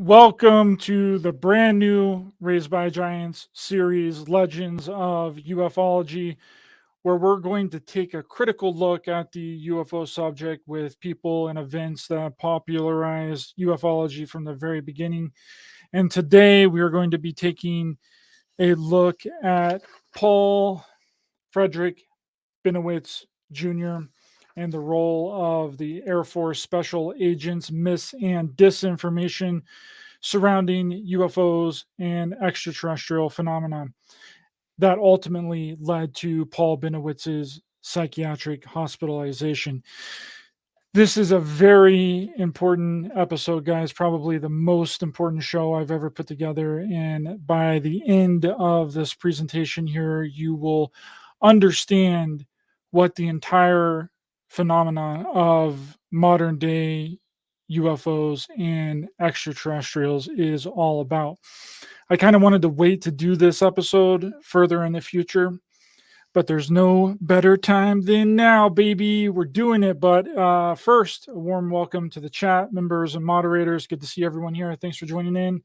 Welcome to the brand new Raised by Giants series, Legends of Ufology, where we're going to take a critical look at the UFO subject with people and events that popularized ufology from the very beginning. And today we are going to be taking a look at Paul Frederick Benowitz Jr. and the role of the Air Force special agents, mis and disinformation surrounding UFOs and extraterrestrial phenomena that ultimately led to Paul Bennewitz's psychiatric hospitalization. This is a very important episode, guys. Probably the most important show I've ever put together. And by the end of this presentation here, you will understand what the entire phenomena of modern day UFOs and extraterrestrials is all about. I kind of wanted to wait to do this episode further in the future, but there's no better time than now, baby. We're doing it. But first, a warm welcome to the chat members and moderators. Good to see everyone here. Thanks for joining in.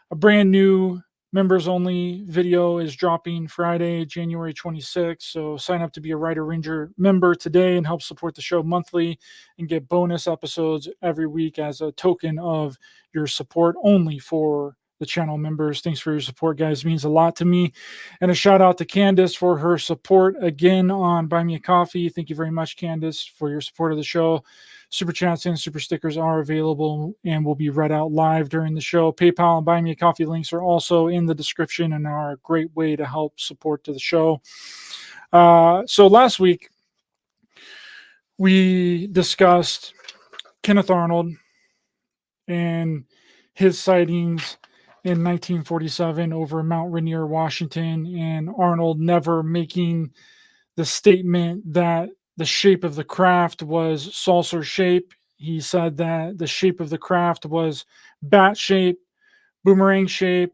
A brand new members only video is dropping Friday, January 26th. So sign up to be a Ryder Ranger member today and help support the show monthly and get bonus episodes every week as a token of your support only for the channel members. Thanks for your support, guys. It means a lot to me. And a shout out to Candace for her support again on Buy Me a Coffee. Thank you very much, Candace, for your support of the show. Super chats and super stickers are available and will be read out live during the show. PayPal and Buy Me a Coffee links are also in the description and are a great way to help support to the show. So last week, we discussed Kenneth Arnold and his sightings in 1947 over Mount Rainier, Washington, and Arnold never making the statement that the shape of the craft was saucer shape. He said that the shape of the craft was bat shape, boomerang shape,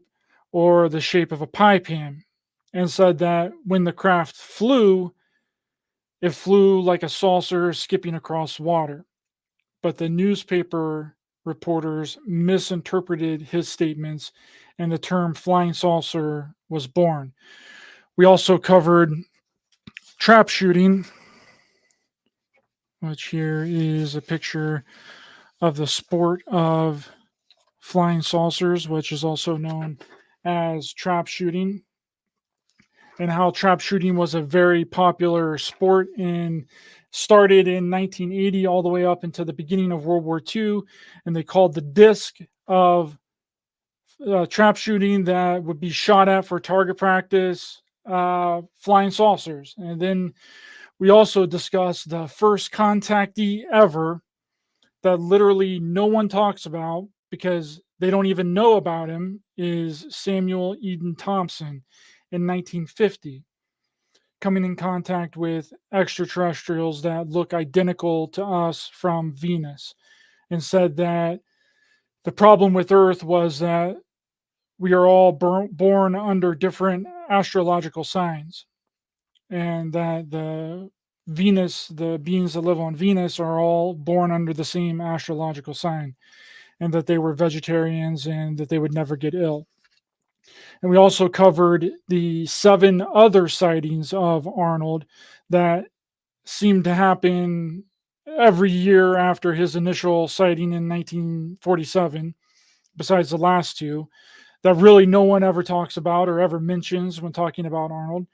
or the shape of a pie pan, and said that when the craft flew, it flew like a saucer skipping across water. But the newspaper reporters misinterpreted his statements and the term flying saucer was born. We also covered trap shooting, which here is a picture of the sport of flying saucers, which is also known as trap shooting, and how trap shooting was a very popular sport and started in 1980 all the way up into the beginning of World War II. And they called the disc of trap shooting that would be shot at for target practice flying saucers. And then we also discussed the first contactee ever that literally no one talks about because they don't even know about him is Samuel Eden Thompson in 1950, coming in contact with extraterrestrials that look identical to us from Venus, and said that the problem with Earth was that we are all born under different astrological signs, and that the beings that live on Venus are all born under the same astrological sign, and that they were vegetarians and that they would never get ill. And we also covered the 7 other sightings of Arnold that seemed to happen every year after his initial sighting in 1947, besides the last 2, that really no one ever talks about or ever mentions when talking about Arnold.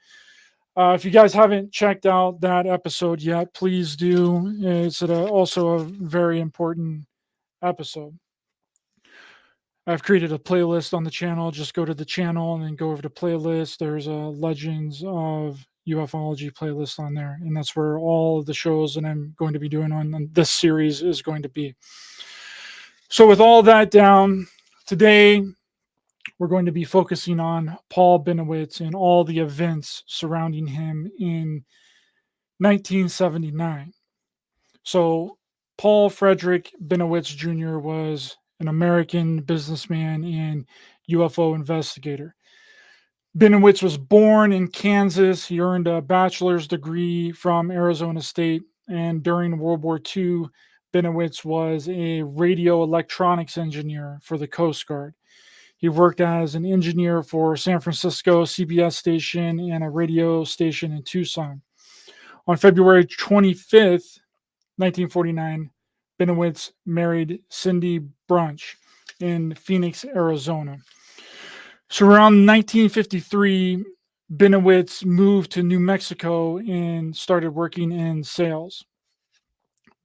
If you guys haven't checked out that episode yet, please do. It's also a very important episode. I've created a playlist on the channel. Just go to the channel and then go over to playlist. There's a Legends of Ufology playlist on there. And that's where all of the shows that I'm going to be doing on this series is going to be. So with all that down, today we're going to be focusing on Paul Bennewitz and all the events surrounding him in 1979. So Paul Frederick Bennewitz Jr. was an American businessman and UFO investigator. Bennewitz was born in Kansas. He earned a bachelor's degree from Arizona State. And during World War II, Benowitz was a radio electronics engineer for the Coast Guard. He worked as an engineer for San Francisco CBS station and a radio station in Tucson. On February 25th, 1949, Benowitz married Cindy Brunch in Phoenix, Arizona. So around 1953, Benowitz moved to New Mexico and started working in sales.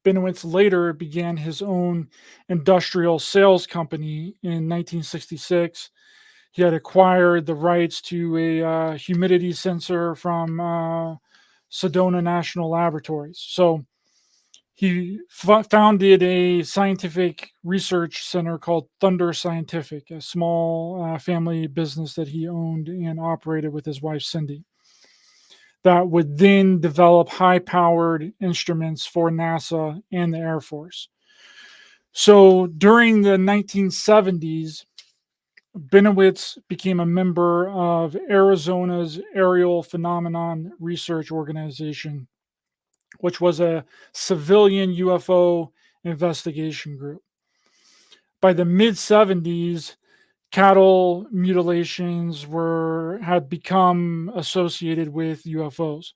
Benowitz later began his own industrial sales company in 1966. He had acquired the rights to a humidity sensor from Sedona National Laboratories. So he founded a scientific research center called Thunder Scientific, a small family business that he owned and operated with his wife, Cindy, that would then develop high-powered instruments for NASA and the Air Force. So during the 1970s, Benowitz became a member of Arizona's Aerial Phenomenon Research Organization, which was a civilian UFO investigation group. By the mid-70s, cattle mutilations had become associated with UFOs,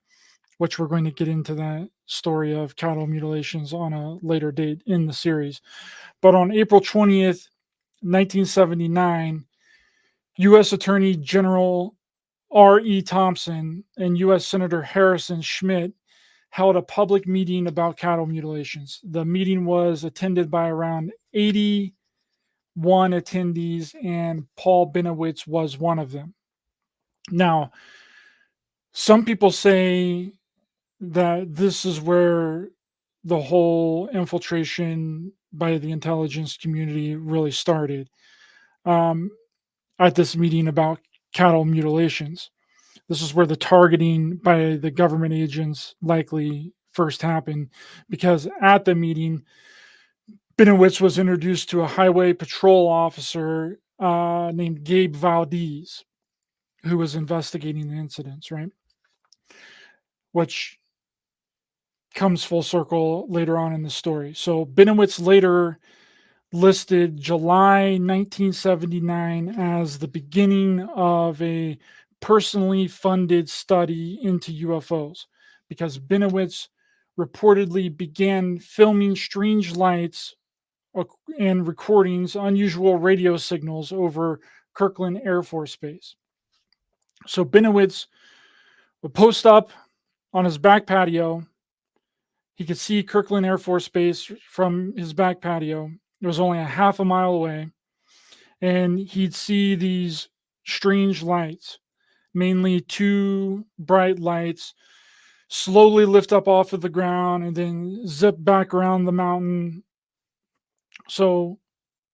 which we're going to get into that story of cattle mutilations on a later date in the series. But on April 20th, 1979, U.S. Attorney General R.E. Thompson and U.S. Senator Harrison Schmitt held a public meeting about cattle mutilations. The meeting was attended by around 81 attendees, and Paul Benowitz was one of them. Now, some people say that this is where the whole infiltration by the intelligence community really started, at this meeting about cattle mutilations. This is where the targeting by the government agents likely first happened, because at the meeting, Benowitz was introduced to a highway patrol officer named Gabe Valdez, who was investigating the incidents, right? Which comes full circle later on in the story. So Benowitz later listed July 1979 as the beginning of a personally funded study into UFOs, because Benowitz reportedly began filming strange lights and recordings, unusual radio signals over Kirkland Air Force Base. So Benowitz would post up on his back patio. He could see Kirkland Air Force Base from his back patio. It was only a half a mile away. And he'd see these strange lights, mainly two bright lights, slowly lift up off of the ground and then zip back around the mountain. So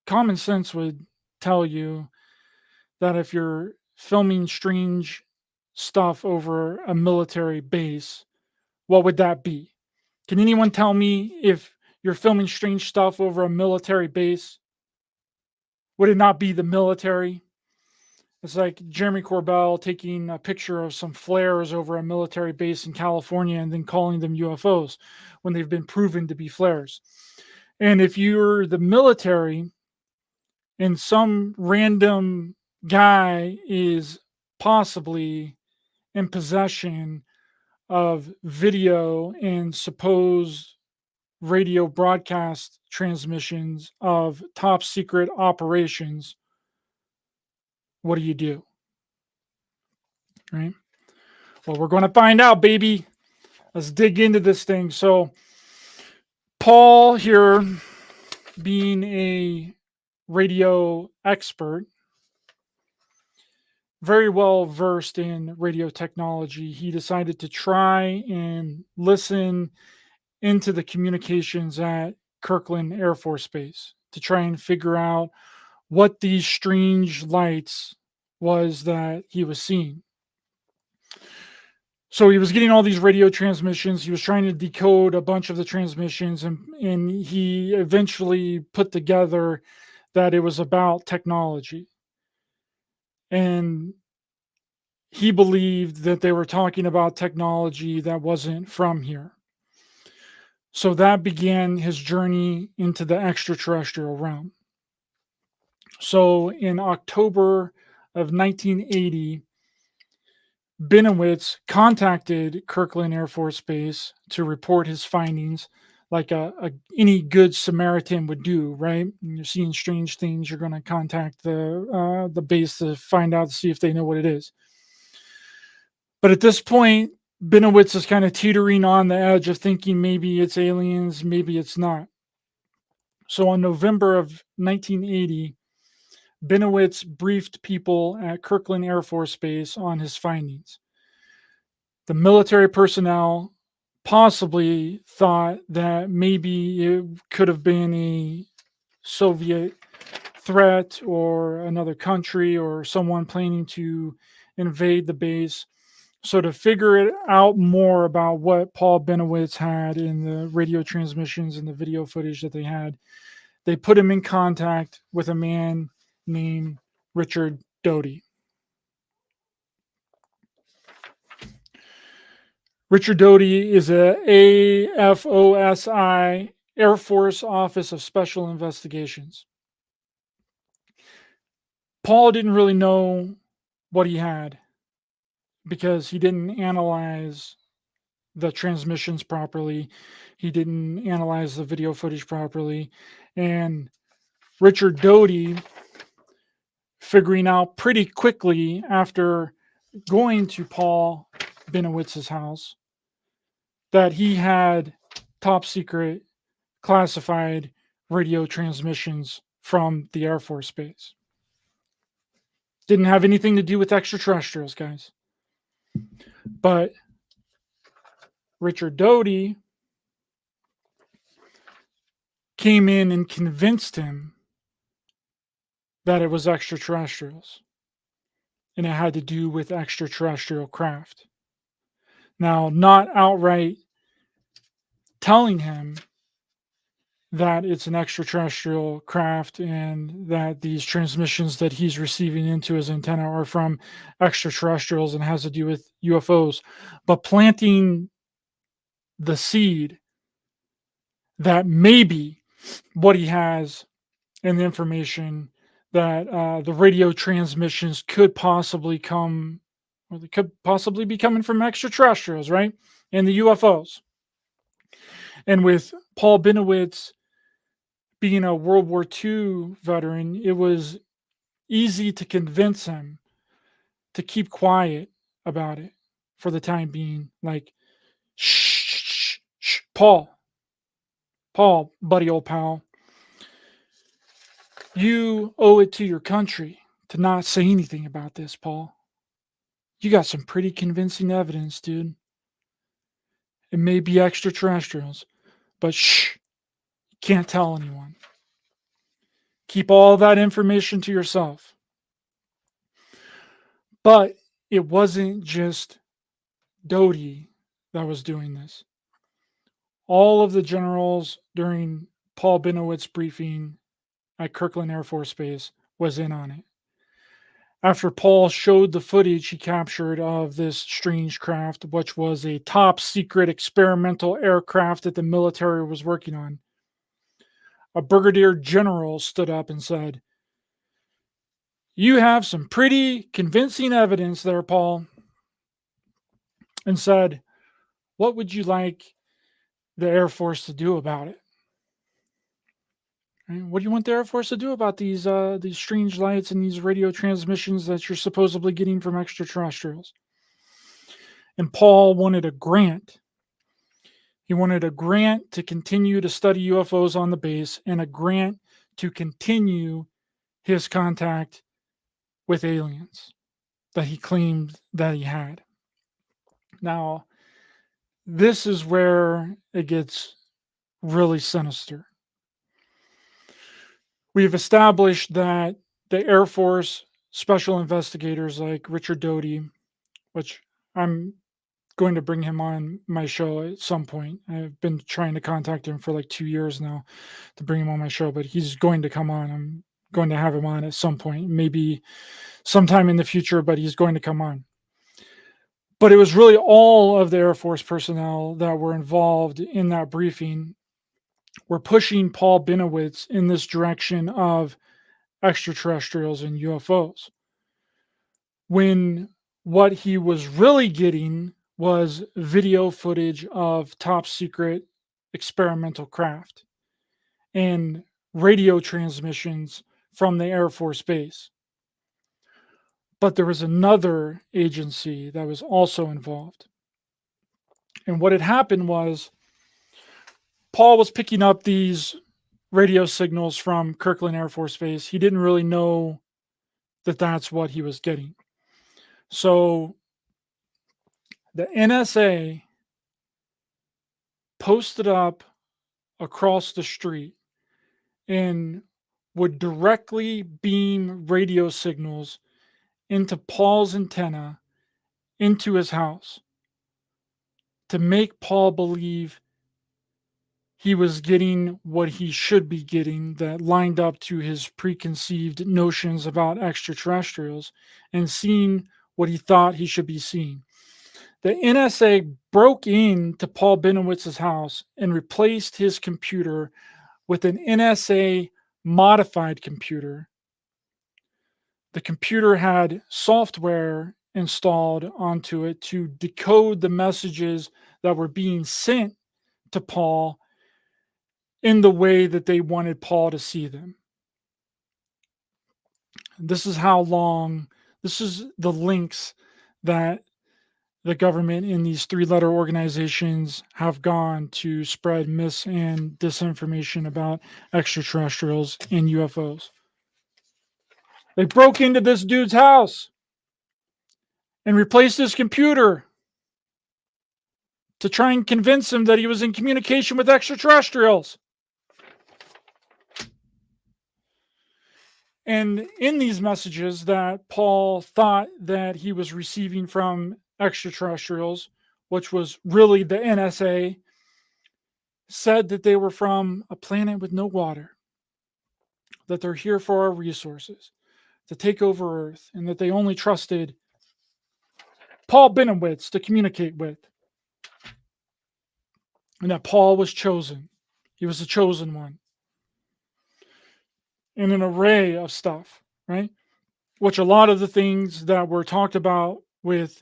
common sense would tell you that if you're filming strange stuff over a military base, what would that be? Can anyone tell me, if you're filming strange stuff over a military base, would it not be the military? It's like Jeremy Corbell taking a picture of some flares over a military base in California and then calling them UFOs when they've been proven to be flares. And if you're the military and some random guy is possibly in possession of video and supposed radio broadcast transmissions of top secret operations, what do you do? Right? Well, we're going to find out, baby. Let's dig into this thing. So, Paul here, being a radio expert, very well versed in radio technology, he decided to try and listen into the communications at Kirkland Air Force Base to try and figure out what these strange lights was that he was seeing. So he was getting all these radio transmissions. He was trying to decode a bunch of the transmissions, and he eventually put together that it was about technology. And he believed that they were talking about technology that wasn't from here. So that began his journey into the extraterrestrial realm. So in October of 1980, Benowitz contacted Kirkland Air Force Base to report his findings, like any good Samaritan would do. Right? When you're seeing strange things, you're going to contact the base to find out to see if they know what it is. But at this point, Benowitz is kind of teetering on the edge of thinking maybe it's aliens, maybe it's not. So in November of 1980, Benowitz briefed people at Kirkland Air Force Base on his findings. The military personnel possibly thought that maybe it could have been a Soviet threat or another country or someone planning to invade the base. So to figure it out more about what Paul Benowitz had in the radio transmissions and the video footage that they had, they put him in contact with a man named Richard Doty. Richard Doty is a AFOSI, Air Force Office of Special Investigations. Paul didn't really know what he had because he didn't analyze the transmissions properly. He didn't analyze the video footage properly. And Richard Doty, figuring out pretty quickly after going to Paul Bennewitz's house that he had top secret classified radio transmissions from the Air Force Base. Didn't have anything to do with extraterrestrials, guys. But Richard Doty came in and convinced him that it was extraterrestrials. And it had to do with extraterrestrial craft. Now, not outright telling him that it's an extraterrestrial craft and that these transmissions that he's receiving into his antenna are from extraterrestrials and has to do with UFOs, but planting the seed that maybe what he has and the information that the radio transmissions could possibly come, or they could possibly be coming from extraterrestrials, right? And the UFOs. And with Paul Benowitz being a World War II veteran, it was easy to convince him to keep quiet about it for the time being. Like, shh, Paul, buddy, old pal, you owe it to your country to not say anything about this, Paul. You got some pretty convincing evidence, dude. It may be extraterrestrials, but shh, you can't tell anyone. Keep all that information to yourself. But it wasn't just Doty that was doing this. All of the generals during Paul Benowitz briefing at Kirkland Air Force Base was in on it. After Paul showed the footage he captured of this strange craft, which was a top secret experimental aircraft that the military was working on, a brigadier general stood up and said, "You have some pretty convincing evidence there, Paul," and said, "What would you like the Air Force to do about it? What do you want the Air Force to do about these strange lights and these radio transmissions that you're supposedly getting from extraterrestrials?" And Paul wanted a grant. He wanted a grant to continue to study UFOs on the base and a grant to continue his contact with aliens that he claimed that he had. Now, this is where it gets really sinister. We've established that the Air Force special investigators like Richard Doty, which I'm going to bring him on my show at some point. I've been trying to contact him for like 2 years now to bring him on my show, but he's going to come on. I'm going to have him on at some point, maybe sometime in the future, but he's going to come on. But it was really all of the Air Force personnel that were involved in that briefing were pushing Paul Benowitz in this direction of extraterrestrials and UFOs. When what he was really getting was video footage of top secret experimental craft and radio transmissions from the Air Force Base. But there was another agency that was also involved. And what had happened was Paul was picking up these radio signals from Kirkland Air Force Base. He didn't really know that that's what he was getting. So the NSA posted up across the street and would directly beam radio signals into Paul's antenna into his house to make Paul believe he was getting what he should be getting that lined up to his preconceived notions about extraterrestrials and seeing what he thought he should be seeing. The NSA broke into Paul Bennewitz's house and replaced his computer with an NSA modified computer. The computer had software installed onto it to decode the messages that were being sent to Paul in the way that they wanted Paul to see them. This is the links that the government in these three-letter organizations have gone to spread mis and disinformation about extraterrestrials and UFOs. They broke into this dude's house and replaced his computer to try and convince him that he was in communication with extraterrestrials. And in these messages that Paul thought that he was receiving from extraterrestrials, which was really the NSA, said that they were from a planet with no water, that they're here for our resources, to take over Earth, and that they only trusted Paul Benowitz to communicate with. And that Paul was chosen. He was the chosen one. And an array of stuff, right? Which a lot of the things that were talked about with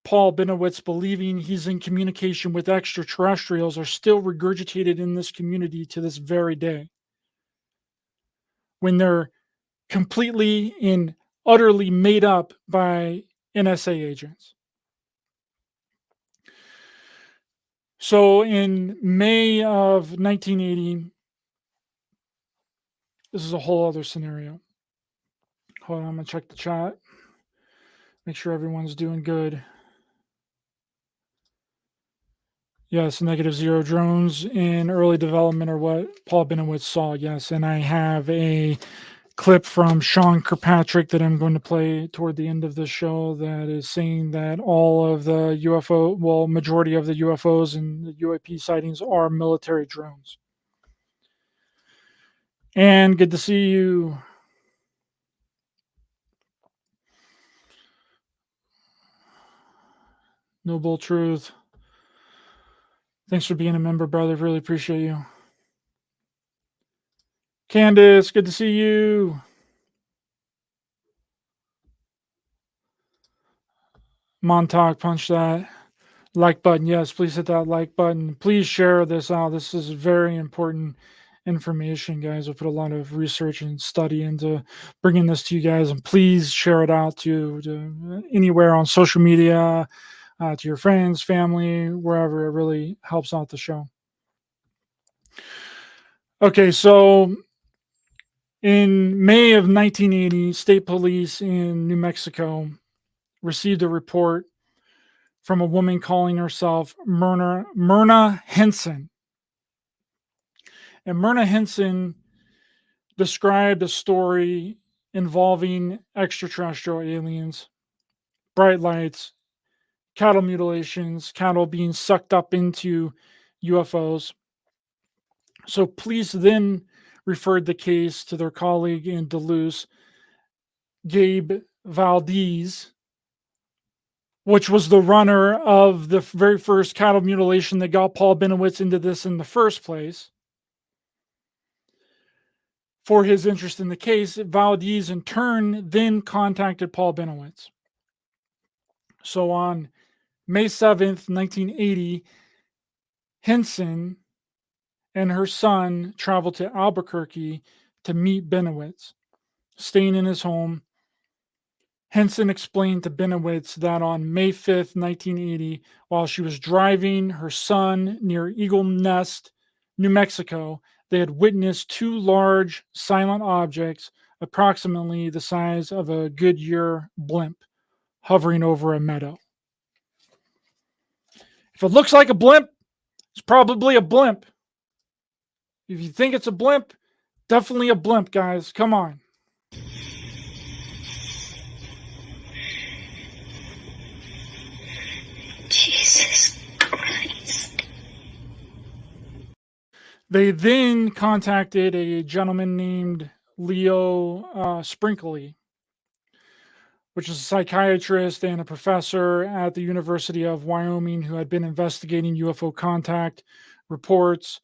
Paul Benowitz believing he's in communication with extraterrestrials are still regurgitated in this community to this very day. When they're completely and utterly made up by NSA agents. So in May of 1980, this is a whole other scenario. Hold on, I'm going to check the chat. Make sure everyone's doing good. Yes, -0 drones in early development are what Paul Benowitz saw. Yes, and I have a clip from Sean Kirkpatrick that I'm going to play toward the end of the show that is saying that all of the majority of the UFOs and the UAP sightings are military drones. And good to see you. Noble Truth. Thanks for being a member, brother. Really appreciate you. Candace, good to see you. Montauk, punch that like button. Yes, please hit that like button. Please share this out. This is very important information, guys. We put a lot of research and study into bringing this to you guys, and please share it out to anywhere on social media, to your friends, family, wherever. It really helps out the show. Okay, so in May of 1980, state police in New Mexico received a report from a woman calling herself Myrna Henson. And Myrna Henson described a story involving extraterrestrial aliens, bright lights, cattle mutilations, cattle being sucked up into UFOs. So police then referred the case to their colleague in Dulce, Gabe Valdez, which was the runner of the very first cattle mutilation that got Paul Benowitz into this in the first place. For his interest in the case, Valdez in turn then contacted Paul Benowitz. So on May 7th, 1980, Henson and her son traveled to Albuquerque to meet Benowitz, staying in his home. Henson explained to Benowitz that on May 5th, 1980, while she was driving her son near Eagle Nest, New Mexico, they had witnessed two large silent objects approximately the size of a Goodyear blimp hovering over a meadow. If it looks like a blimp, it's probably a blimp. If you think it's a blimp, definitely a blimp, guys. Come on. Jesus Christ. They then contacted a gentleman named Leo Sprinkley, which is a psychiatrist and a professor at the University of Wyoming who had been investigating UFO contact reports.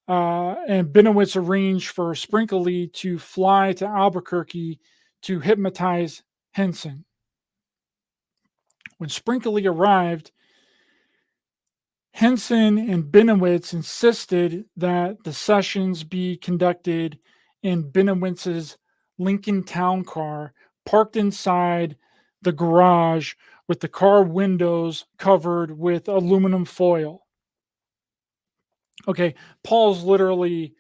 And Benowitz arranged for Sprinkley to fly to Albuquerque to hypnotize Henson. When Sprinkley arrived, Henson and Benowitz insisted that the sessions be conducted in Benowitz's Lincoln Town car, parked inside the garage with the car windows covered with aluminum foil. Okay, Paul's literally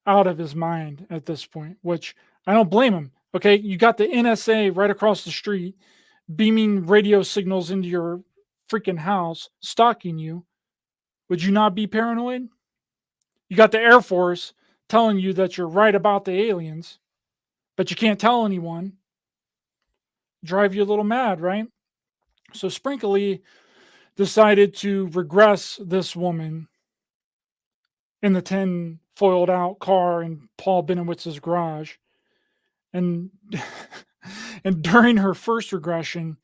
out of his mind at this point, which I don't blame him. Okay, you got the NSA right across the street beaming radio signals into your freaking house, stalking you. Would you not be paranoid? You got the Air Force telling you that you're right about the aliens, but you can't tell anyone. Drive you a little mad, right? So Sprinkley decided to regress this woman in the 10 foiled out car in Paul Benowitz's garage. And and during her first regression,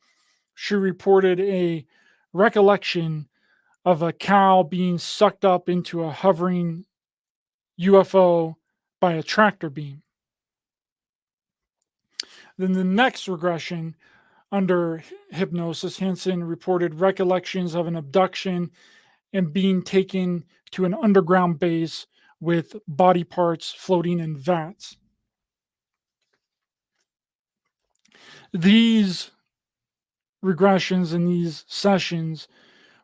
she reported a recollection of a cow being sucked up into a hovering UFO by a tractor beam. Then the next regression, under hypnosis, Henson reported recollections of an abduction and being taken to an underground base with body parts floating in vats. These regressions and these sessions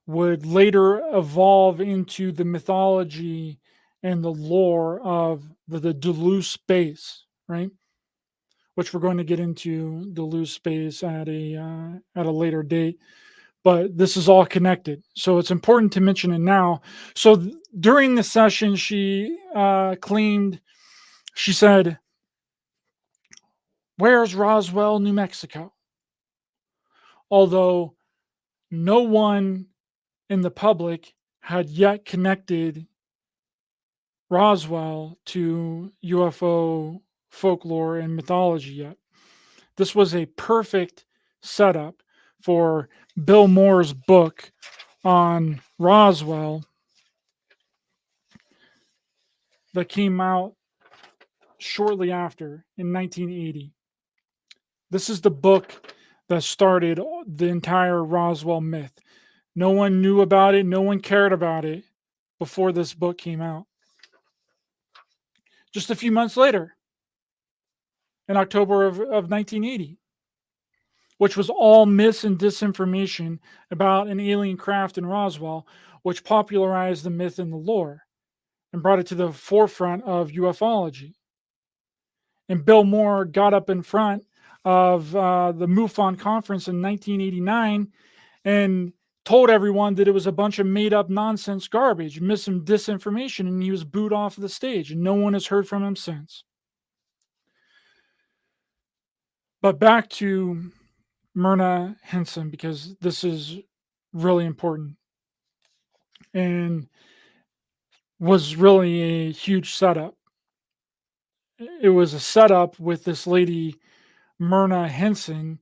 would later evolve into the mythology and the lore of the Dulce base, right? Which we're going to get into Dulce base at a later date. But this is all connected, so it's important to mention it now. So during the session, she claimed, she said, "Where's Roswell, New Mexico?" Although no one in the public had yet connected Roswell to UFO folklore and mythology yet. This was a perfect setup for Bill Moore's book on Roswell that came out shortly after in 1980. This is the book that started the entire Roswell myth. No one knew about it, no one cared about it before this book came out. Just a few months later, in October of 1980, which was all myths and disinformation about an alien craft in Roswell, which popularized the myth and the lore and brought it to the forefront of ufology. And Bill Moore got up in front of the MUFON conference in 1989 and told everyone that it was a bunch of made up nonsense garbage, myths and disinformation, and he was booed off the stage, and no one has heard from him since. But back to Myrna Henson, because this is really important and was really a huge setup. It was a setup with this lady, Myrna Henson,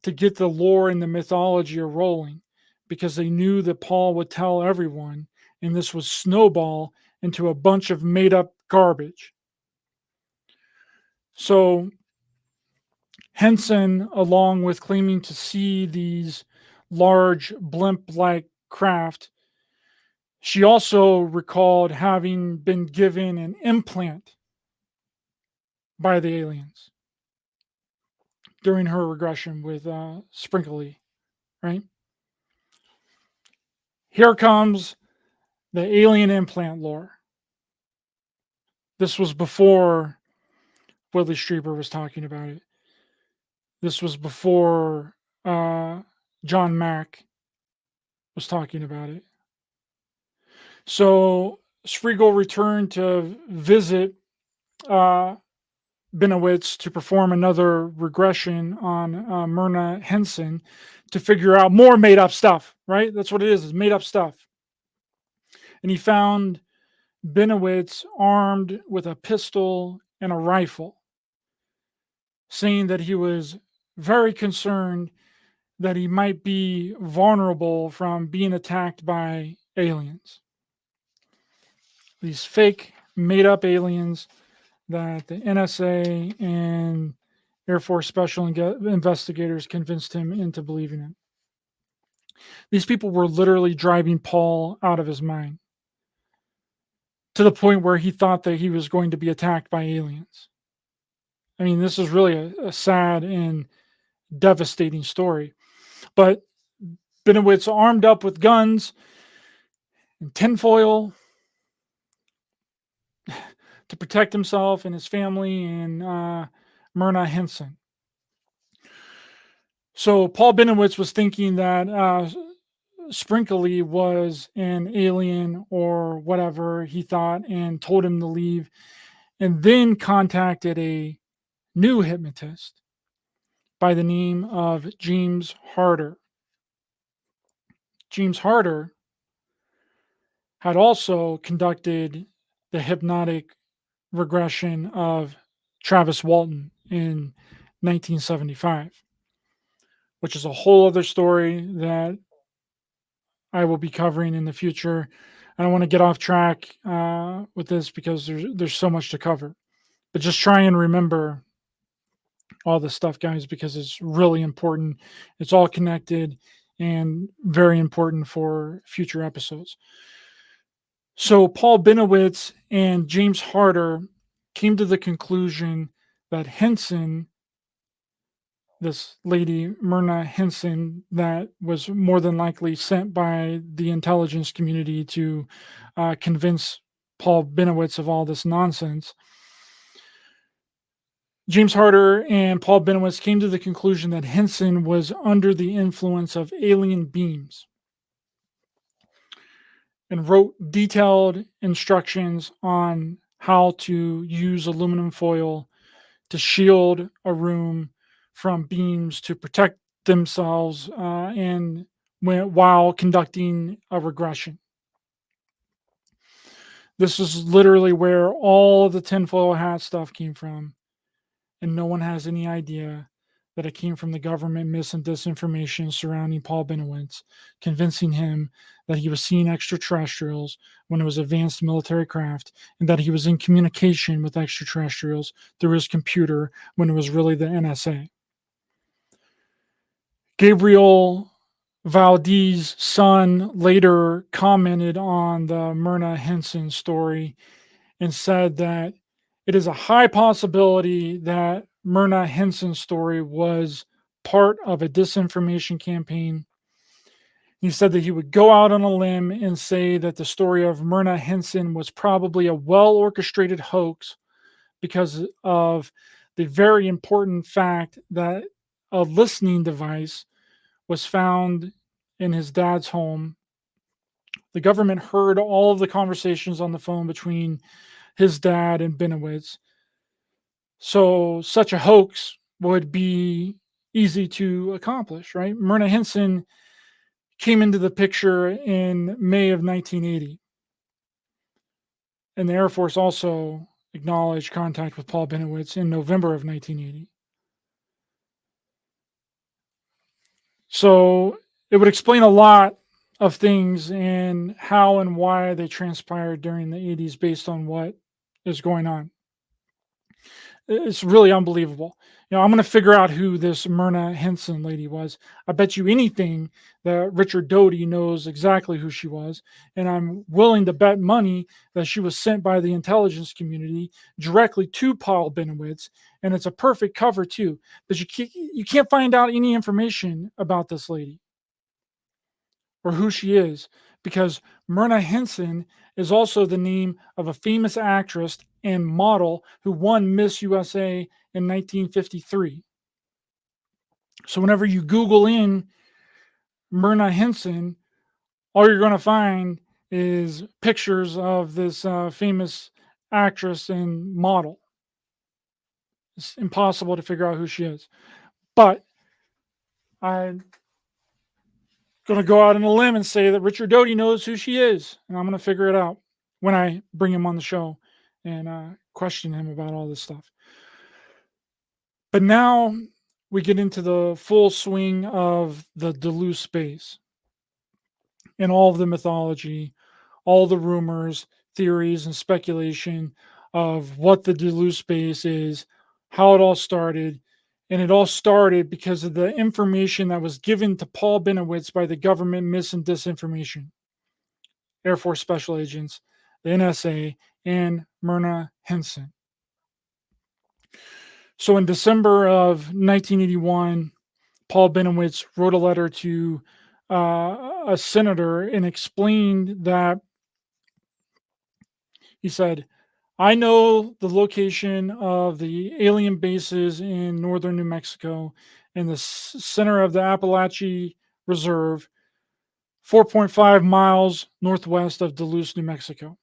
to get the lore and the mythology rolling, because they knew that Paul would tell everyone, and this would snowball into a bunch of made up garbage. So Henson, along with claiming to see these large blimp like craft, she also recalled having been given an implant by the aliens during her regression with Sprinkly, right? Here comes the alien implant lore. This was before Willie Strieber was talking about it. This was before John Mack was talking about it. So Spriegel returned to visit Bennewitz to perform another regression on Myrna Henson to figure out more made up stuff, right? That's what it is made up stuff. And he found Bennewitz armed with a pistol and a rifle, saying that he was very concerned that he might be vulnerable from being attacked by aliens. These fake, made up aliens that the NSA and Air Force special investigators convinced him into believing in. These people were literally driving Paul out of his mind to the point where he thought that he was going to be attacked by aliens. I mean, this is really a sad and devastating story. But Bennewitz, armed up with guns and tinfoil to protect himself and his family, and Myrna Henson. So Paul Benowitz was thinking that Sprinkly was an alien or whatever he thought, and told him to leave, and then contacted a new hypnotist by the name of James Harder. James Harder had also conducted the hypnotic regression of Travis Walton in 1975, which is a whole other story that I will be covering in the future. I don't want to get off track with this because there's so much to cover. But just try and remember all this stuff, guys, because it's really important. It's all connected and very important for future episodes. So Paul Benowitz and James Harder came to the conclusion that Henson, this lady, Myrna Henson, that was more than likely sent by the intelligence community to convince Paul Benowitz of all this nonsense. James Harder and Paul Benowitz came to the conclusion that Henson was under the influence of alien beings and wrote detailed instructions on how to use aluminum foil to shield a room from beams to protect themselves and while conducting a regression. This is literally where all of the tinfoil hat stuff came from, and no one has any idea that it came from the government mis and disinformation surrounding Paul Benowitz, convincing him that he was seeing extraterrestrials when it was advanced military craft, and that he was in communication with extraterrestrials through his computer when it was really the NSA. Gabriel Valdez's son later commented on the Myrna Henson story and said that it is a high possibility that Myrna Henson's story was part of a disinformation campaign. He said that he would go out on a limb and say that the story of Myrna Henson was probably a well-orchestrated hoax because of the very important fact that a listening device was found in his dad's home. The government heard all of the conversations on the phone between his dad and Benowitz. So such a hoax would be easy to accomplish, right? Myrna Henson came into the picture in May of 1980. And the Air Force also acknowledged contact with Paul Benowitz in November of 1980. So it would explain a lot of things and how and why they transpired during the 80s based on what is going on. It's really unbelievable. I'm going to figure out who this Myrna Henson lady was. I bet you anything that Richard Doty knows exactly who she was. And I'm willing to bet money that she was sent by the intelligence community directly to Paul Benowitz. And it's a perfect cover, too. But you can't find out any information about this lady or who she is, because Myrna Henson is also the name of a famous actress and model who won Miss USA in 1953. So whenever you Google in Myrna Henson, all you're going to find is pictures of this famous actress and model. It's impossible to figure out who she is. But I'm going to go out on a limb and say that Richard Doty knows who she is, and I'm going to figure it out when I bring him on the show and question him about all this stuff. But now we get into the full swing of the Duluth space and all of the mythology, all the rumors, theories, and speculation of what the Duluth space is, how it all started. And it all started because of the information that was given to Paul Benowitz by the government mis and disinformation, Air Force Special Agents, the NSA, and Myrna Henson. So in December of 1981, Paul Benowitz wrote a letter to a senator and explained that he said, I know the location of the alien bases in northern New Mexico in the center of the Appalachian Reserve, 4.5 miles northwest of Duluth, New Mexico.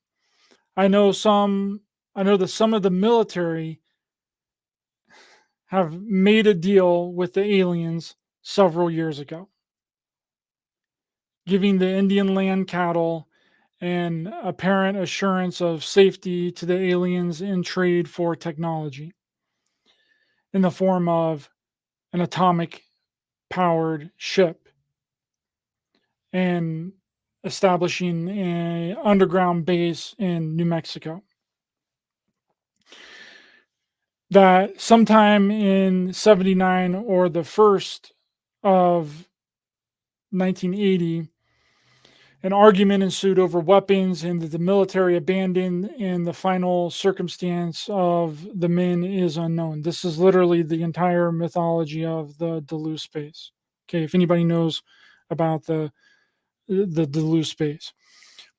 I know that some of the military have made a deal with the aliens several years ago, giving the Indian land cattle and apparent assurance of safety to the aliens in trade for technology in the form of an atomic powered ship and establishing an underground base in New Mexico. That sometime in 79 or the first of 1980, an argument ensued over weapons and that the military abandoned, and the final circumstance of the men is unknown. This is literally the entire mythology of the Duluth space. Okay, if anybody knows about the Duluth space.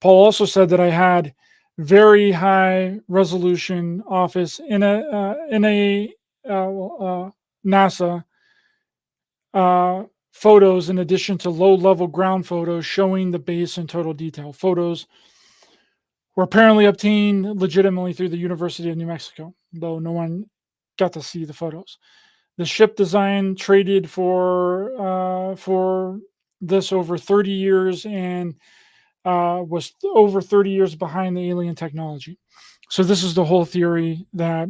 Paul also said that I had very high resolution office in a NASA photos in addition to low level ground photos showing the base in total detail. Photos were apparently obtained legitimately through the University of New Mexico, though no one got to see the photos. The ship design traded for this over 30 years and was over 30 years behind the alien technology. So this is the whole theory that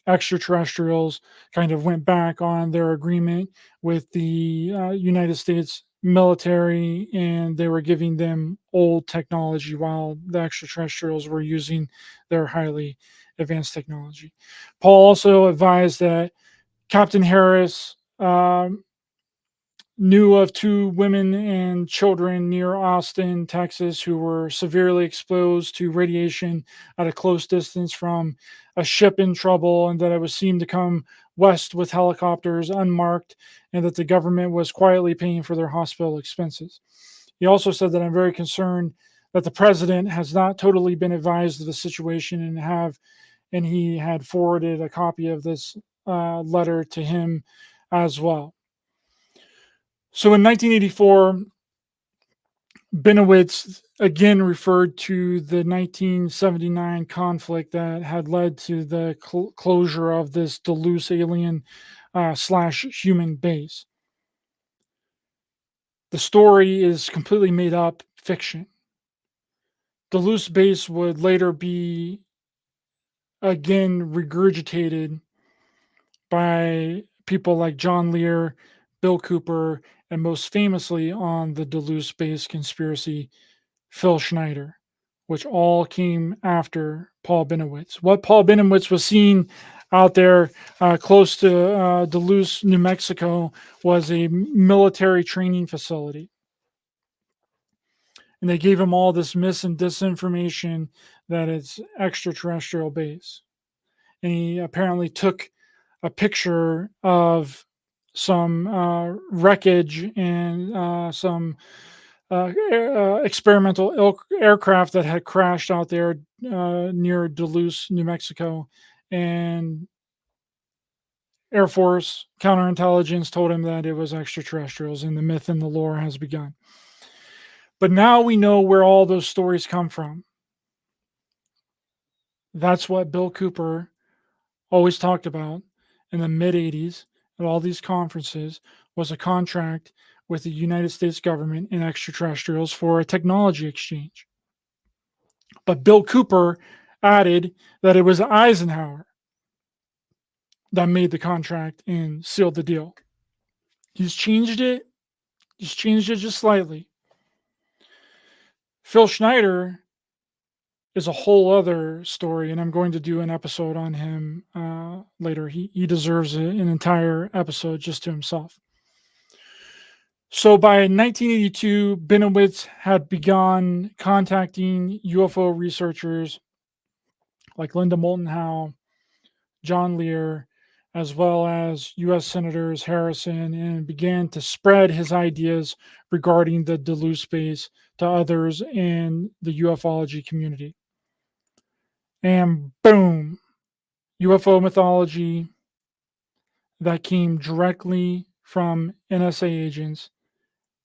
extraterrestrials kind of went back on their agreement with the United States military, and they were giving them old technology while the extraterrestrials were using their highly advanced technology. Paul also advised that Captain Harris knew of 2 women and children near Austin, Texas, who were severely exposed to radiation at a close distance from a ship in trouble, and that it was seen to come west with helicopters unmarked, and that the government was quietly paying for their hospital expenses. He also said that I'm very concerned that the president has not totally been advised of the situation, and he had forwarded a copy of this letter to him as well. So in 1984, Benowitz again referred to the 1979 conflict that had led to the closure of this Duluth alien slash human base. The story is completely made up fiction. Duluth base would later be again regurgitated by people like John Lear, Bill Cooper, and most famously on the Duluth-based conspiracy, Phil Schneider, which all came after Paul Benowitz. What Paul Benowitz was seeing out there close to Duluth, New Mexico, was a military training facility. And they gave him all this mis and disinformation that it's extraterrestrial base. And he apparently took a picture of some wreckage and some experimental aircraft that had crashed out there near Duluth, New Mexico. And Air Force counterintelligence told him that it was extraterrestrials, and the myth and the lore has begun. But now we know where all those stories come from. That's what Bill Cooper always talked about in the mid-'80s at all these conferences, was a contract with the United States government and extraterrestrials for a technology exchange. But Bill Cooper added that it was Eisenhower that made the contract and sealed the deal. He's changed it just slightly. Phil Schneider is a whole other story, and I'm going to do an episode on him later. He deserves an entire episode just to himself. So by 1982, Benowitz had begun contacting UFO researchers like Linda Moulton Howe, John Lear, as well as U.S. Senators Harrison, and began to spread his ideas regarding the Duluth base to others in the ufology community. And boom, UFO mythology that came directly from NSA agents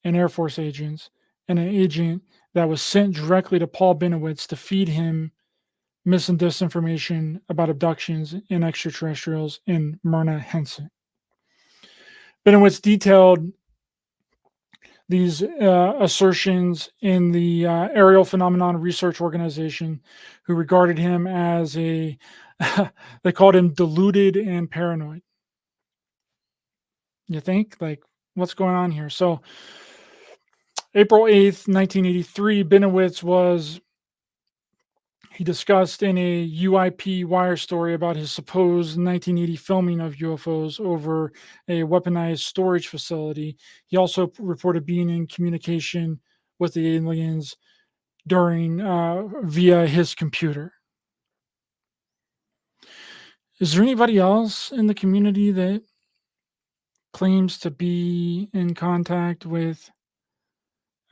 and Air Force agents, and an agent that was sent directly to Paul Benowitz to feed him mis and disinformation about abductions and extraterrestrials in Myrna Henson. Benowitz detailed these assertions in the Aerial Phenomenon Research Organization, who regarded him as they called him deluded and paranoid. You think, like, what's going on here? So April 8th, 1983, Benowitz he discussed in a UIP wire story about his supposed 1980 filming of UFOs over a weaponized storage facility. He also reported being in communication with the aliens via his computer. Is there anybody else in the community that claims to be in contact with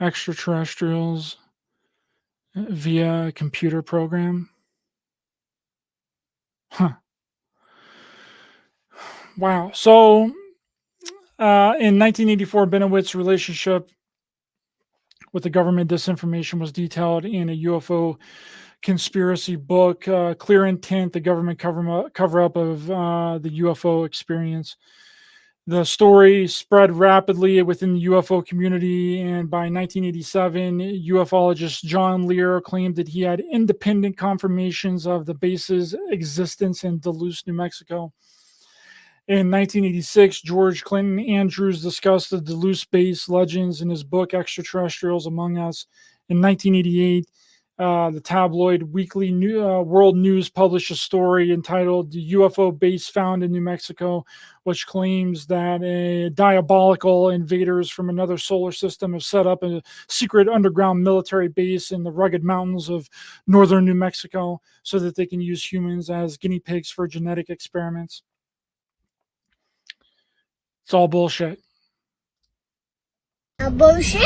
extraterrestrials via a computer program? Wow. So in 1984, Benowitz's relationship with the government disinformation was detailed in a UFO conspiracy book, Clear Intent, the government cover-up of the UFO experience. The story spread rapidly within the UFO community, and by 1987, ufologist John Lear claimed that he had independent confirmations of the base's existence in Duluth, New Mexico. In 1986, George Clinton Andrews discussed the Duluth base legends in his book Extraterrestrials Among Us. In 1988, the tabloid Weekly World News published a story entitled "The UFO Base Found in New Mexico," which claims that diabolical invaders from another solar system have set up a secret underground military base in the rugged mountains of northern New Mexico so that they can use humans as guinea pigs for genetic experiments. It's all bullshit. A bullshit?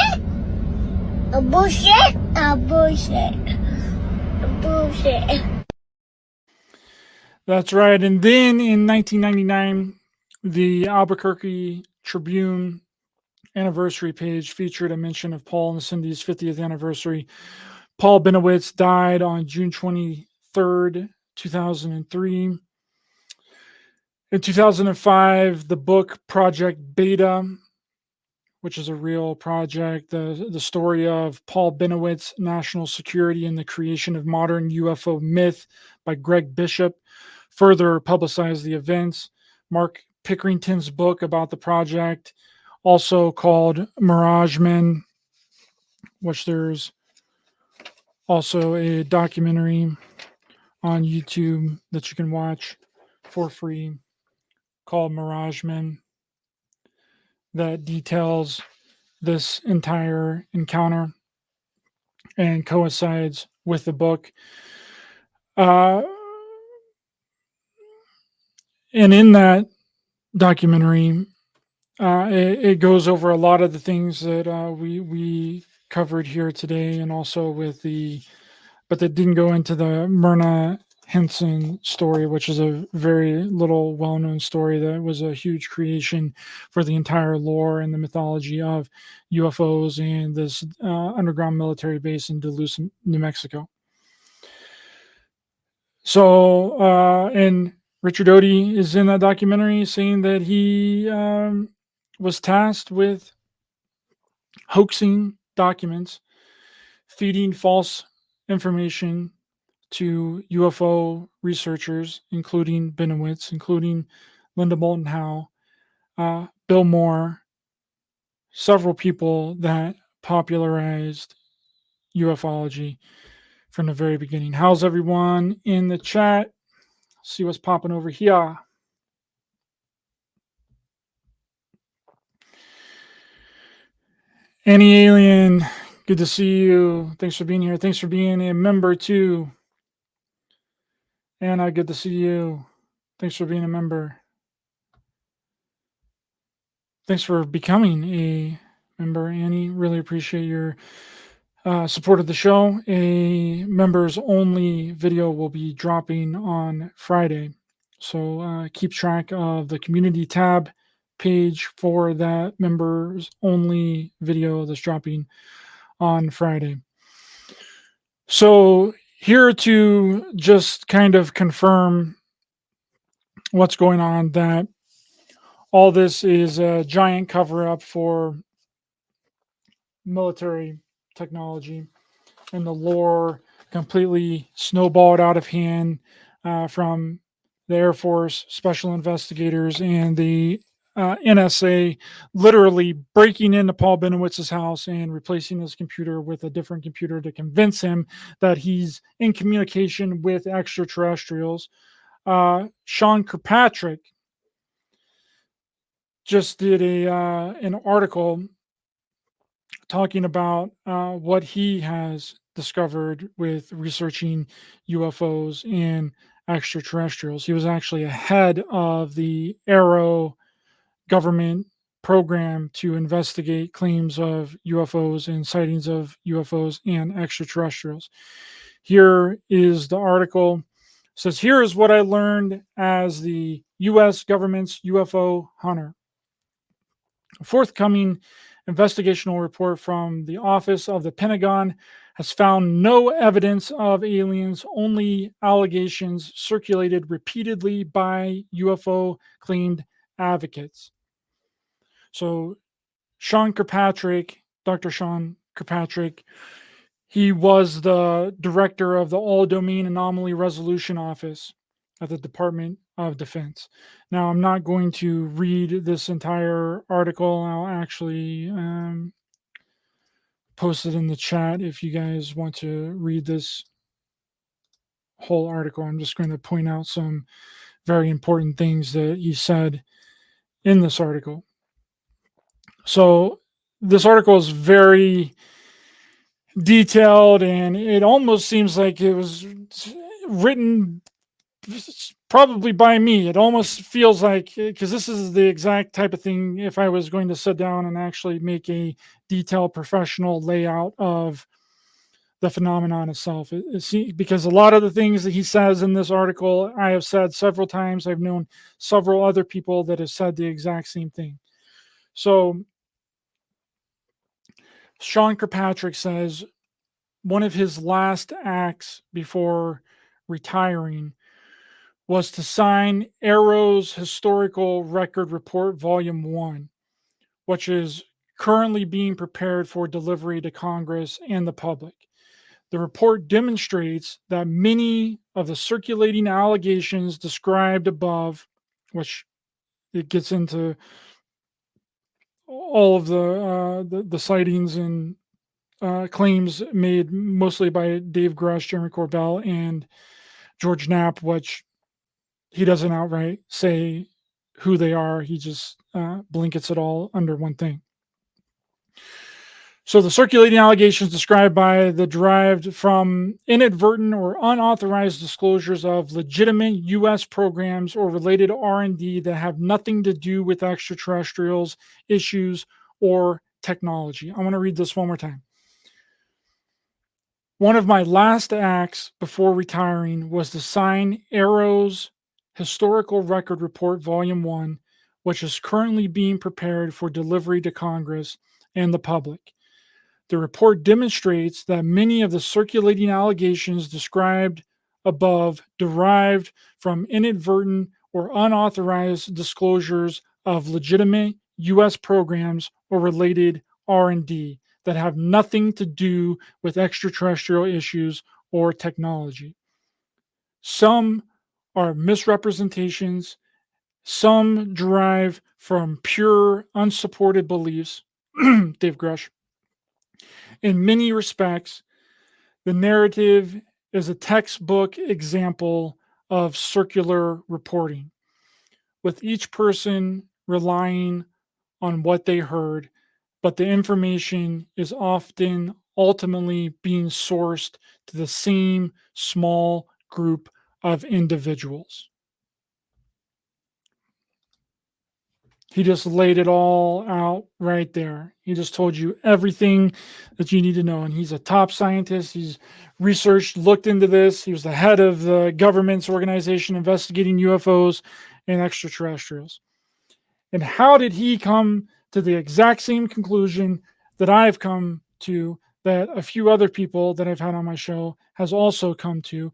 A bullshit? A bullshit. A bullshit. That's right. And then in 1999, the Albuquerque Tribune anniversary page featured a mention of Paul and Cindy's 50th anniversary. Paul Benowitz died on June 23rd, 2003. In 2005, the book Project Beta, which is a real project, the story of Paul Benowitz, National Security and the Creation of Modern UFO Myth by Greg Bishop, further publicized the events. Mark Pickerington's book about the project also called Mirage Men, which there's also a documentary on YouTube that you can watch for free called Mirage Men that details this entire encounter and coincides with the book. And in that documentary, it goes over a lot of the things that we covered here today, and also but they didn't go into the Myrna Henson story, which is a very little well-known story that was a huge creation for the entire lore and the mythology of UFOs and this underground military base in Dulce, New Mexico. So, and Richard Odie is in that documentary saying that he was tasked with hoaxing documents, feeding false information to UFO researchers, including Benowitz, including Linda Moulton Howe, Bill Moore, several people that popularized ufology from the very beginning. How's everyone in the chat? See what's popping over here. Annie Alien, good to see you. Thanks for being here. Thanks for being a member too. Anna, good to see you. Thanks for being a member. Thanks for becoming a member, Annie. Really appreciate your support of the show. A members only video will be dropping on Friday. So keep track of the community tab page for that members only video that's dropping on Friday. So here to just kind of confirm what's going on, that all this is a giant cover up for military technology, and the lore completely snowballed out of hand from the Air Force special investigators and the NSA literally breaking into Paul Bennewitz's house and replacing his computer with a different computer to convince him that he's in communication with extraterrestrials. Sean Kirkpatrick just did an article talking about what he has discovered with researching UFOs and extraterrestrials. He was actually ahead of the Arrow government program to investigate claims of UFOs and sightings of UFOs and extraterrestrials. Here is the article. It says, here is what I learned as the U.S. government's UFO hunter. A forthcoming investigational report from the Office of the Pentagon has found no evidence of aliens, only allegations circulated repeatedly by UFO claimed advocates. So Sean Kirkpatrick, Dr. Sean Kirkpatrick, he was the director of the All Domain Anomaly Resolution Office at the Department of Defense. Now, I'm not going to read this entire article. I'll actually post it in the chat if you guys want to read this whole article. I'm just going to point out some very important things that he said in this article. So this article is very detailed, and it almost seems like it was written probably by me. It almost feels like, because this is the exact type of thing, if I was going to sit down and actually make a detailed professional layout of the phenomenon itself. Because a lot of the things that he says in this article, I have said several times. I've known several other people that have said the exact same thing. So Sean Kirkpatrick says one of his last acts before retiring was to sign Arrow's Historical Record Report Volume 1, which is currently being prepared for delivery to Congress and the public. The report demonstrates that many of the circulating allegations described above, which it gets into all of the sightings and claims made mostly by Dave Grush, Jeremy Corbell, and George Knapp, which he doesn't outright say who they are. He just blankets it all under one thing. So the circulating allegations described by the derived from inadvertent or unauthorized disclosures of legitimate U.S. programs or related R&D that have nothing to do with extraterrestrials, issues, or technology. I want to read this one more time. One of my last acts before retiring was to sign Arrow's Historical Record Report, Volume 1, which is currently being prepared for delivery to Congress and the public. The report demonstrates that many of the circulating allegations described above derived from inadvertent or unauthorized disclosures of legitimate U.S. programs or related R&D that have nothing to do with extraterrestrial issues or technology. Some are misrepresentations. Some derive from pure, unsupported beliefs. Dave Grush. In many respects, the narrative is a textbook example of circular reporting, with each person relying on what they heard, but the information is often ultimately being sourced to the same small group of individuals. He just laid it all out right there. He just told you everything that you need to know. And he's a top scientist. He's researched, looked into this. He was the head of the government's organization investigating UFOs and extraterrestrials. And how did he come to the exact same conclusion that I've come to, that a few other people that I've had on my show has also come to?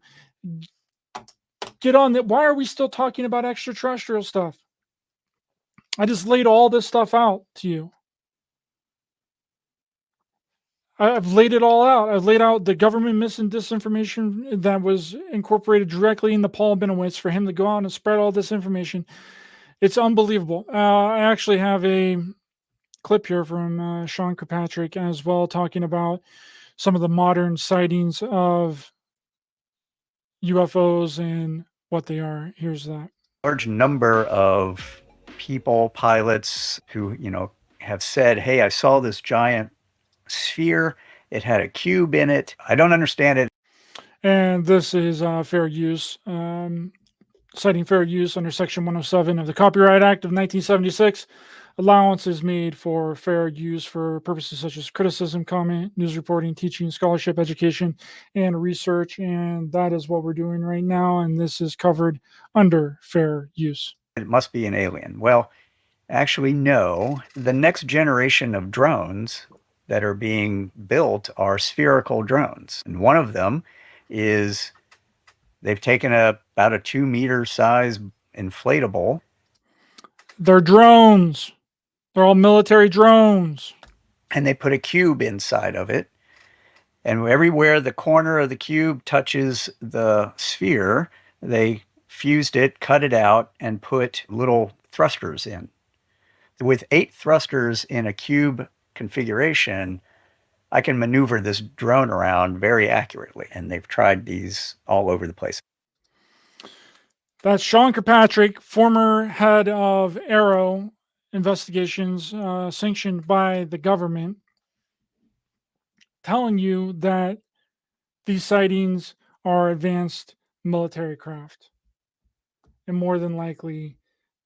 Get on that. Why are we still talking about extraterrestrial stuff? I just laid all this stuff out to you. I've laid it all out. I've laid out the government mis and disinformation that was incorporated directly into Paul Benowitz for him to go out and spread all this information. It's unbelievable. I actually have a clip here from Sean Kirkpatrick as well, talking about some of the modern sightings of UFOs and what they are. Here's that. Large number of people, pilots who, have said, hey, I saw this giant sphere. It had a cube in it. I don't understand it. And this is fair use, citing fair use under Section 107 of the Copyright Act of 1976. Allowance is made for fair use for purposes such as criticism, comment, news reporting, teaching, scholarship, education, and research. And that is what we're doing right now. And this is covered under fair use. It must be an alien. Well, actually, no. The next generation of drones that are being built are spherical drones. And one of them is, they've taken about a 2-meter size inflatable. They're drones. They're all military drones. And they put a cube inside of it. And everywhere the corner of the cube touches the sphere, they fused it, cut it out, and put little thrusters in. With 8 thrusters in a cube configuration, I can maneuver this drone around very accurately. And they've tried these all over the place. That's Sean Kirkpatrick, former head of Arrow investigations sanctioned by the government, telling you that these sightings are advanced military craft and more than likely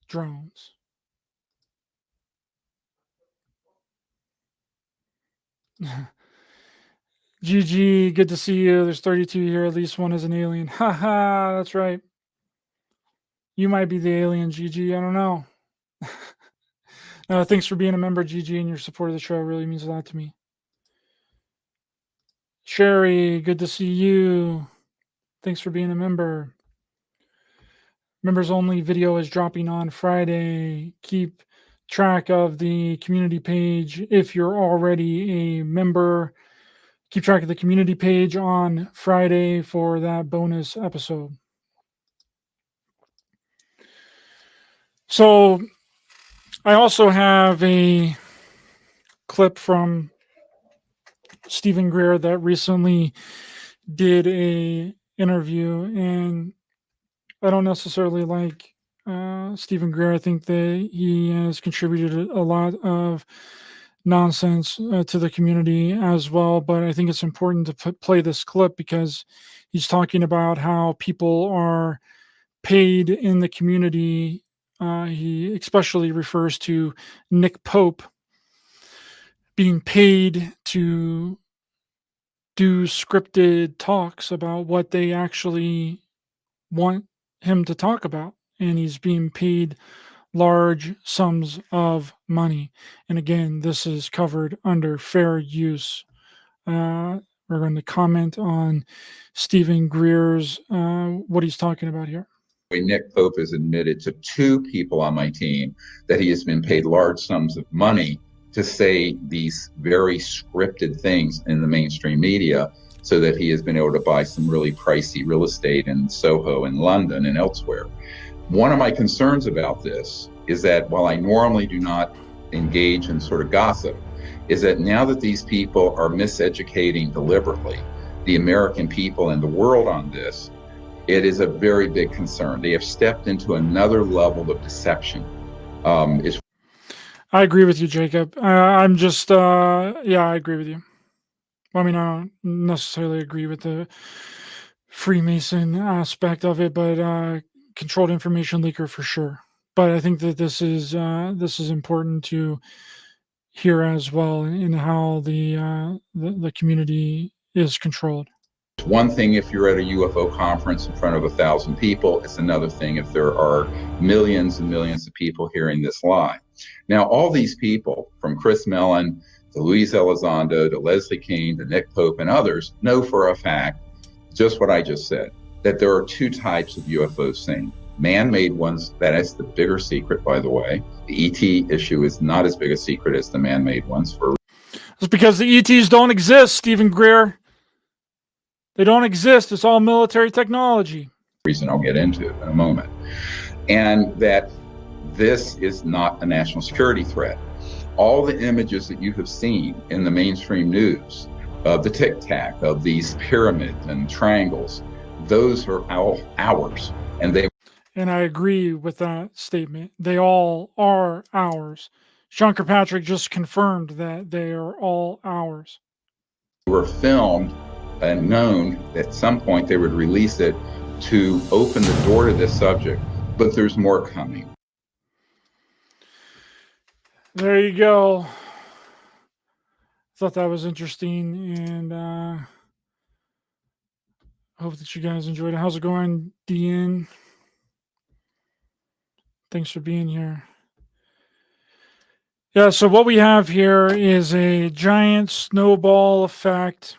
drones. GG, good to see you. There's 32 here. At least one is an alien. Haha, that's right. You might be the alien, GG. I don't know. Thanks for being a member, GG, and your support of the show really means a lot to me. Sherry, good to see you. Thanks for being a member. Members only video is dropping on Friday. Keep track of the community page if you're already a member. Keep track of the community page on Friday for that bonus episode. So I also have a clip from Stephen Greer that recently did a interview, and I don't necessarily like Stephen Greer. I think that he has contributed a lot of nonsense to the community as well, but I think it's important to play this clip because he's talking about how people are paid in the community. He especially refers to Nick Pope being paid to do scripted talks about what they actually want him to talk about. And he's being paid large sums of money. And again, this is covered under fair use. We're going to comment on Stephen Greer's, what he's talking about here. Nick Pope has admitted to 2 people on my team that he has been paid large sums of money to say these very scripted things in the mainstream media so that he has been able to buy some really pricey real estate in Soho in London and elsewhere. One of my concerns about this is that while I normally do not engage in sort of gossip, is that now that these people are miseducating deliberately the American people and the world on this, it is a very big concern. They have stepped into another level of deception. I agree with you, Jacob. I'm just, I agree with you. I mean, I don't necessarily agree with the Freemason aspect of it, but controlled information leaker for sure. But I think that this is important to hear as well in how the community is controlled. It's one thing if you're at a UFO conference in front of 1,000 people. It's another thing if there are millions and millions of people hearing this lie. Now, all these people, from Chris Mellon to Luis Elizondo to Leslie Kean to Nick Pope and others, know for a fact just what I just said, that there are 2 types of UFOs seen. Man-made ones, that is the bigger secret, by the way. The ET issue is not as big a secret as the man-made ones. It's because the ETs don't exist, Stephen Greer. They don't exist. It's all military technology. Reason I'll get into in a moment. And that this is not a national security threat. All the images that you have seen in the mainstream news of the Tic Tac, of these pyramids and triangles, those are all ours. And I agree with that statement. They all are ours. Sean Kirkpatrick just confirmed that they are all ours. Were filmed and known at some point they would release it to open the door to this subject, but there's more coming. There you go. Thought that was interesting, and hope that you guys enjoyed it. How's it going, DN? Thanks for being here. Yeah, so what we have here is a giant snowball effect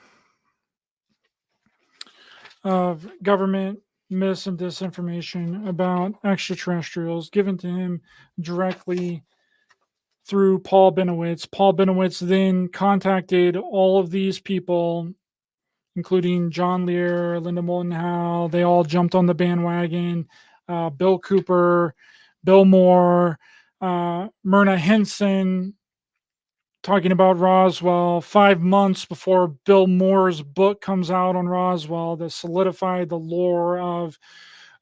of government mis and disinformation about extraterrestrials given to him directly through Paul Benowitz. Paul Benowitz then contacted all of these people, including John Lear, Linda Moulton Howe. They all jumped on the bandwagon. Bill Cooper, Bill Moore, Myrna Henson, talking about Roswell 5 months before Bill Moore's book comes out on Roswell that solidified the lore of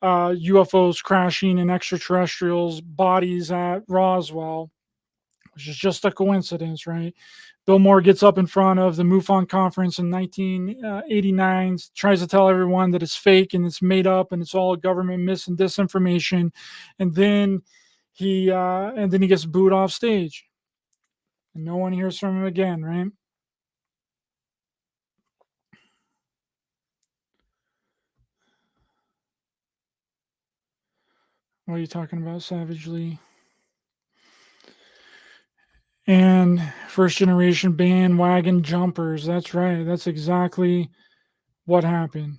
UFOs crashing and extraterrestrials' bodies at Roswell, which is just a coincidence, right? Bill Moore gets up in front of the MUFON conference in 1989, tries to tell everyone that it's fake and it's made up and it's all government mis and disinformation, and then he gets booed off stage. And no one hears from him again, right? What are you talking about, savagely? And first generation bandwagon jumpers. That's right. That's exactly what happened.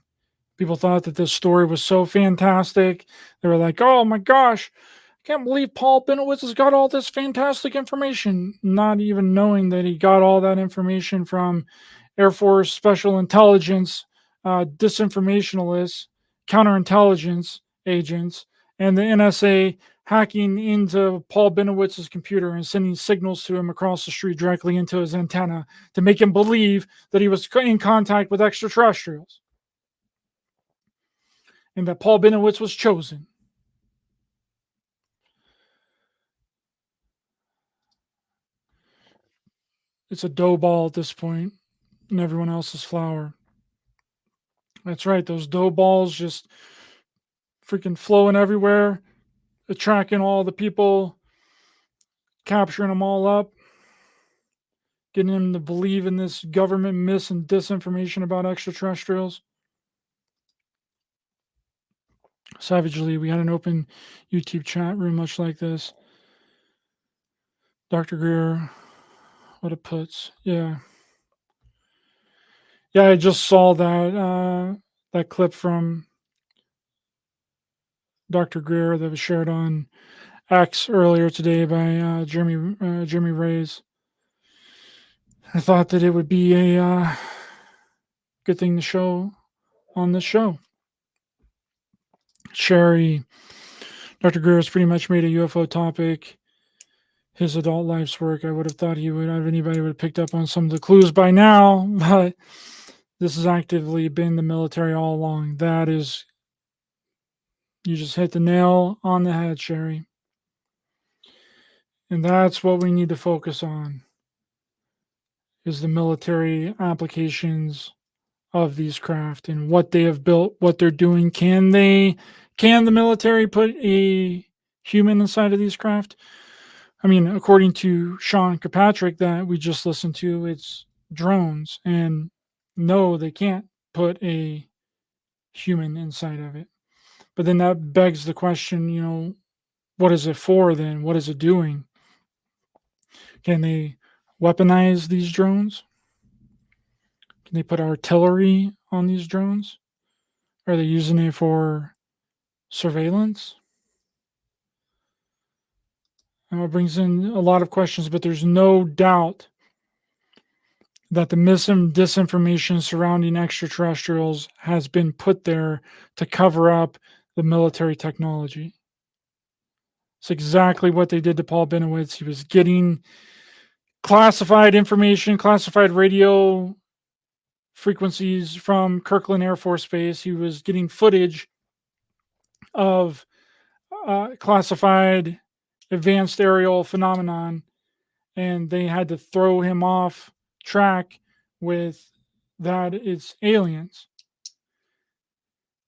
People thought that this story was so fantastic. They were like, oh my gosh, I can't believe Paul Benowitz has got all this fantastic information, not even knowing that he got all that information from Air Force Special Intelligence, disinformationalists, counterintelligence agents, and the NSA hacking into Paul Bennewitz's computer and sending signals to him across the street directly into his antenna to make him believe that he was in contact with extraterrestrials and that Paul Bennewitz was chosen. It's a dough ball at this point, and everyone else's flour. That's right, those dough balls just freaking flowing everywhere, attracting all the people, capturing them all up, getting them to believe in this government myths and disinformation about extraterrestrials. Savagely, we had an open YouTube chat room much like this. Dr. Greer, what it puts. Yeah, I just saw that clip from Dr. Greer that was shared on X earlier today by Jeremy Reyes. I thought that it would be a good thing to show on this show. Dr. Greer has pretty much made a UFO topic his adult life's work. I would have thought anybody would have picked up on some of the clues by now, but this has actively been the military all along. You just hit the nail on the head, Sherry. And that's what we need to focus on, is the military applications of these craft and what they have built, what they're doing. Can the military put a human inside of these craft? I mean, according to Sean Kirkpatrick that we just listened to, it's drones. And no, they can't put a human inside of it. But then that begs the question, what is it for then? What is it doing? Can they weaponize these drones? Can they put artillery on these drones? Are they using it for surveillance? And it brings in a lot of questions, but there's no doubt that the myths and disinformation surrounding extraterrestrials has been put there to cover up the military technology. It's exactly what they did to Paul Benowitz. He was getting classified information, classified radio frequencies from Kirkland Air Force Base. He was getting footage of classified advanced aerial phenomenon, and they had to throw him off track with that it's aliens.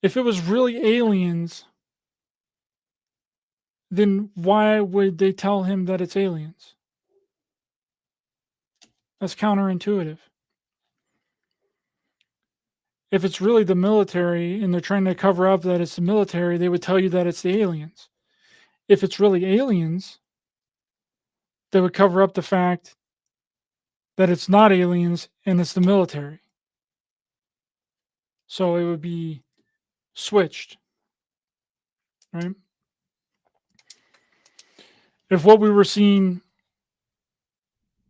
If it was really aliens, then why would they tell him that it's aliens? That's counterintuitive. If it's really the military and they're trying to cover up that it's the military, they would tell you that it's the aliens. If it's really aliens, they would cover up the fact that it's not aliens and it's the military. So it would be switched, right? If what we were seeing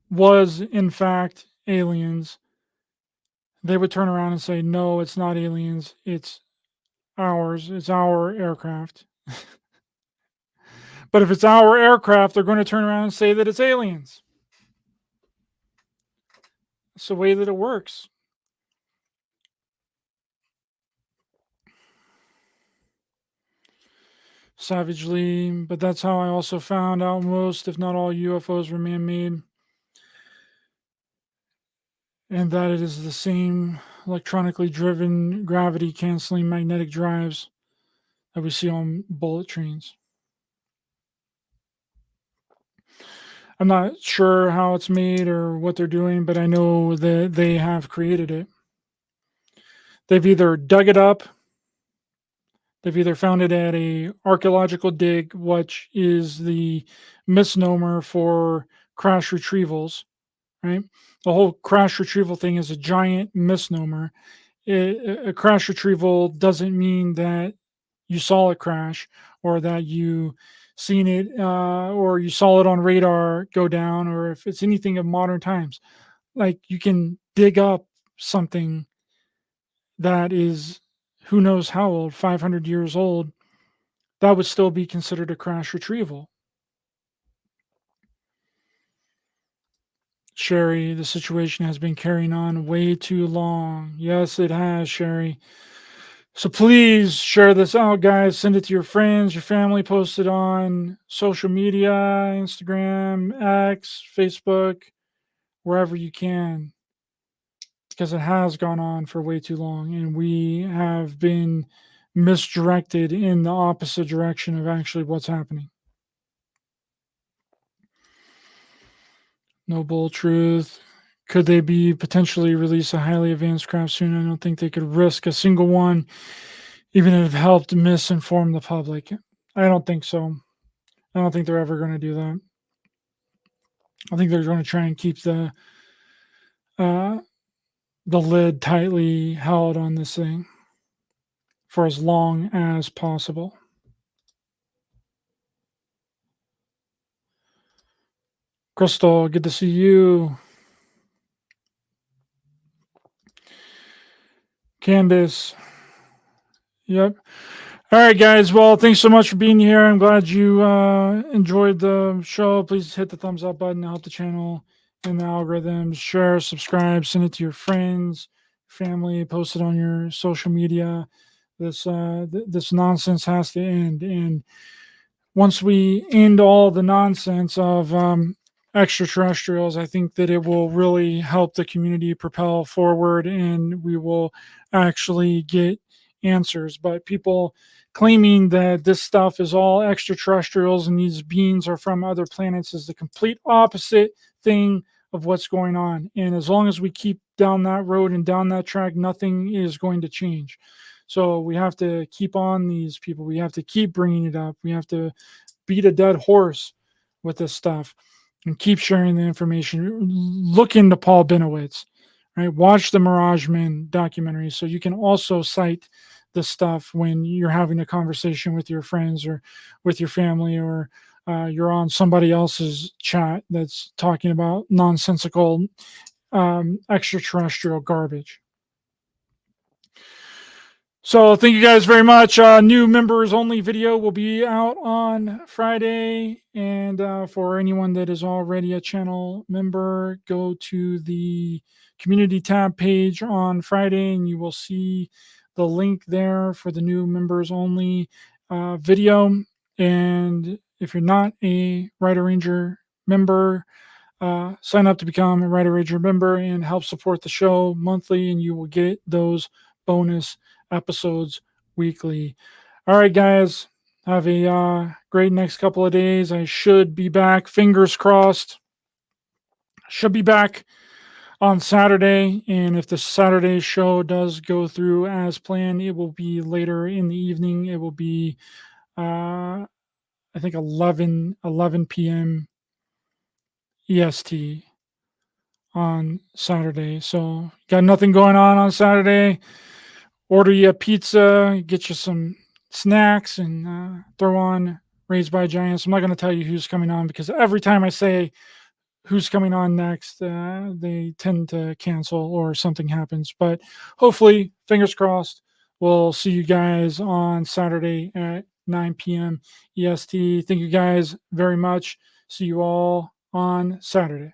was in fact aliens, they would turn around and say, no, it's not aliens, it's ours, it's our aircraft. But if it's our aircraft, they're going to turn around and say that it's aliens. It's the way that it works. Savagely, but that's how I also found out most, if not all, UFOs were man-made. And that it is the same electronically driven gravity canceling magnetic drives that we see on bullet trains. I'm not sure how it's made or what they're doing, but I know that they have created it. They've either dug it up, they've either found it at a archaeological dig, which is the misnomer for crash retrievals, right? The whole crash retrieval thing is a giant misnomer. A crash retrieval doesn't mean that you saw it crash or that you seen it or you saw it on radar go down, or if it's anything of modern times. Like, you can dig up something that is who knows how old, 500 years old, that would still be considered a crash retrieval. Sherry, the situation has been carrying on way too long. Yes, it has, Sherry. So please share this out, guys. Send it to your friends, your family, post it on social media, Instagram, X, Facebook, wherever you can. Because it has gone on for way too long, and we have been misdirected in the opposite direction of actually what's happening. Noble Truth. Could they be potentially release a highly advanced craft soon? I don't think they could risk a single one, even if it helped misinform the public. I don't think so. I don't think they're ever going to do that. I think they're going to try and keep the lid tightly held on this thing for as long as possible. Crystal, good to see you. Candace. Yep. All right, guys. Well, thanks so much for being here. I'm glad you enjoyed the show. Please hit the thumbs up button to help the channel and the algorithms. Share, subscribe, send it to your friends, family, post it on your social media. This nonsense has to end. And once we end all the nonsense of extraterrestrials, I think that it will really help the community propel forward, and we will actually get answers. But people claiming that this stuff is all extraterrestrials and these beings are from other planets is the complete opposite thing of what's going on. And as long as we keep down that road and down that track, nothing is going to change. So we have to keep on these people. We have to keep bringing it up. We have to beat a dead horse with this stuff and keep sharing the information. Look into Paul Benowitz, right? Watch the Mirage Men documentary so you can also cite this stuff when you're having a conversation with your friends or with your family, or you're on somebody else's chat that's talking about nonsensical extraterrestrial garbage. So thank you guys very much. New members only video will be out on Friday. And for anyone that is already a channel member, go to the community tab page on Friday and you will see the link there for the new members only video. And if you're not a Ryder Ranger member, sign up to become a Ryder Ranger member and help support the show monthly, and you will get those bonus episodes weekly. All right, guys, have a great next couple of days. I should be back, fingers crossed. Should be back on Saturday, and if the Saturday show does go through as planned, it will be later in the evening. It will be I think 11 p.m. EST on Saturday. So got nothing going on Saturday. Order you a pizza, get you some snacks, and throw on Raised by Giants. I'm not going to tell you who's coming on because every time I say who's coming on next, they tend to cancel or something happens. But hopefully, fingers crossed, we'll see you guys on Saturday at 9 p.m. EST. Thank you guys very much. See you all on Saturday.